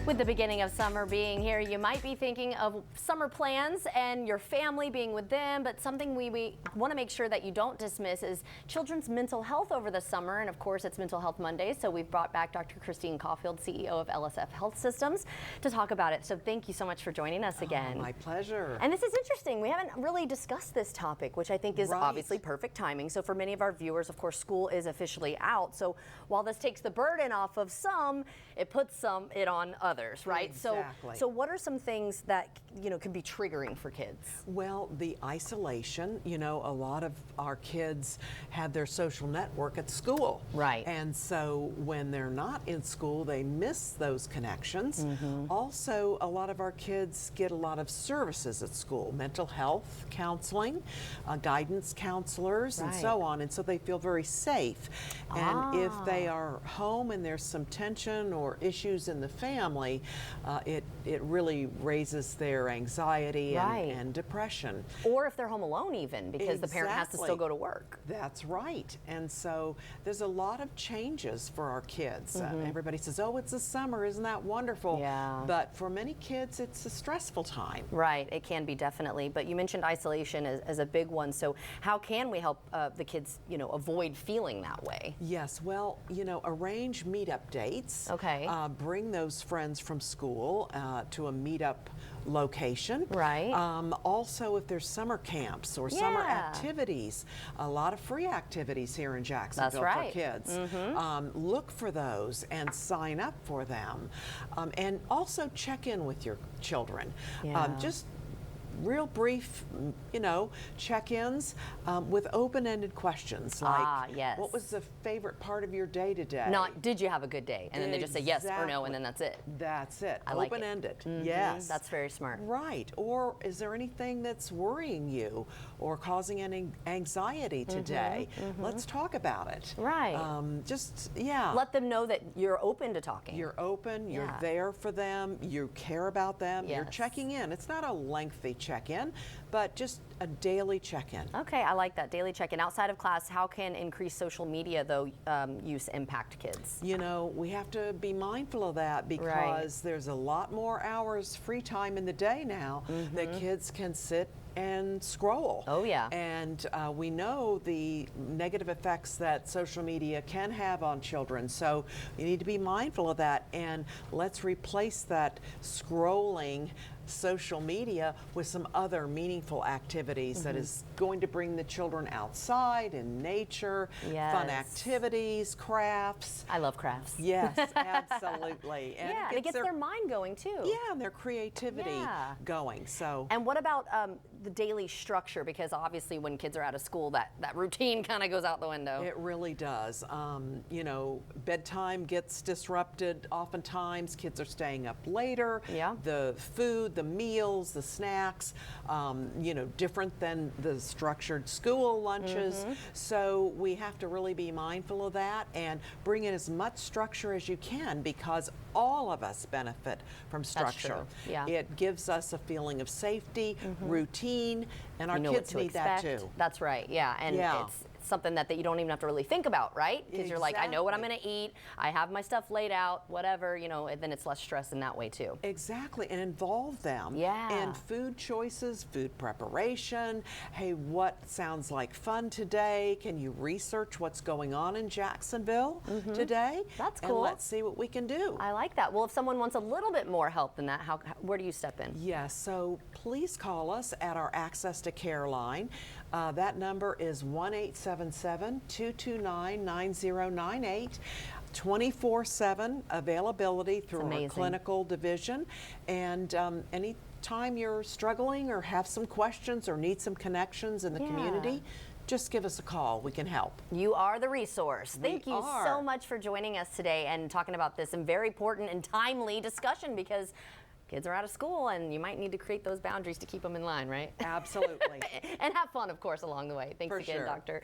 With the beginning of summer being here, you might be thinking of summer plans and your family being with them, but something we want to make sure that you don't dismiss is children's mental health over the summer. And of course, it's Mental Health Monday, so we've brought back Dr. Christine Caulfield, CEO of LSF Health Systems, to talk about it. So thank you so much for joining us again. My pleasure. And this is interesting. We haven't really discussed this topic, which I think is obviously perfect timing. So for many of our viewers, of course, school is officially out. So while this takes the burden off of some, it puts it on others, right? Exactly. So what are some things that, can be triggering for kids? Well, the isolation, a lot of our kids have their social network at school. Right. And so when they're not in school, they miss those connections. Also, a lot of our kids get a lot of services at school, mental health counseling, guidance counselors, and so on. And so they feel very safe. And if they are home and there's some tension or issues in the family, it really raises their anxiety and depression. Or if they're home alone even, because the parent has to still go to work. That's right. And so there's a lot of changes for our kids. Everybody says, oh, it's the summer, isn't that wonderful? Yeah. But for many kids, it's a stressful time. Right, it can be, definitely. But you mentioned isolation as a big one. So how can we help the kids, avoid feeling that way? Yes, well, arrange meetup dates. Okay. Bring those friends from school to a meetup location. Right. Also, if there's summer camps or summer activities, a lot of free activities here in Jacksonville for kids. Look for those and sign up for them. And also check in with your children. Just real brief, check-ins with open-ended questions like, what was the favorite part of your day today? Not, did you have a good day? And then they just say yes or no, and then that's it. That's it. I like open-ended. it. Yes. That's very smart. Right. Or is there anything that's worrying you or causing any anxiety today? Let's talk about it. Right. Let them know that you're open to talking. You're open. You're there for them. You care about them. You're checking in. It's not a lengthy check-in, but just a daily check-in. Okay, I like that, daily check-in. Outside of class, how can increased social media, though, use impact kids? We have to be mindful of that because there's a lot more hours free time in the day now that kids can sit and scroll. Oh, yeah. And we know the negative effects that social media can have on children. So you need to be mindful of that. And let's replace that scrolling social media with some other meaningful activities that is going to bring the children outside in nature, fun activities, crafts. I love crafts. Yes, absolutely. And it gets their mind going too. Yeah, and their creativity going. So. And what about the daily structure? Because obviously when kids are out of school, that routine kind of goes out the window. It really does. Bedtime gets disrupted oftentimes. Kids are staying up later. Yeah. The food, the meals, the snacks, different than the structured school lunches. So we have to really be mindful of that and bring in as much structure as you can because all of us benefit from structure. That's true. Yeah. It gives us a feeling of safety, routine, and our kids need that too. That's right, and it's something that you don't even have to really think about, right? Because you're like, I know what I'm going to eat, I have my stuff laid out, whatever, and then it's less stress in that way too. Exactly, and involve them in food choices, food preparation. Hey, what sounds like fun today? Can you research what's going on in Jacksonville today? That's cool. And let's see what we can do. I like that. Well, if someone wants a little bit more help than that, where do you step in? Yes, so please call us at our Access to Care line. That number is 1-877-229-9098. 24/7 availability through our clinical division. And anytime you're struggling or have some questions or need some connections in the community, just give us a call. We can help. You are the resource. Thank you so much for joining us today and talking about this and very important and timely discussion because kids are out of school and you might need to create those boundaries to keep them in line, right? Absolutely. And have fun, of course, along the way. Thanks again, Doctor.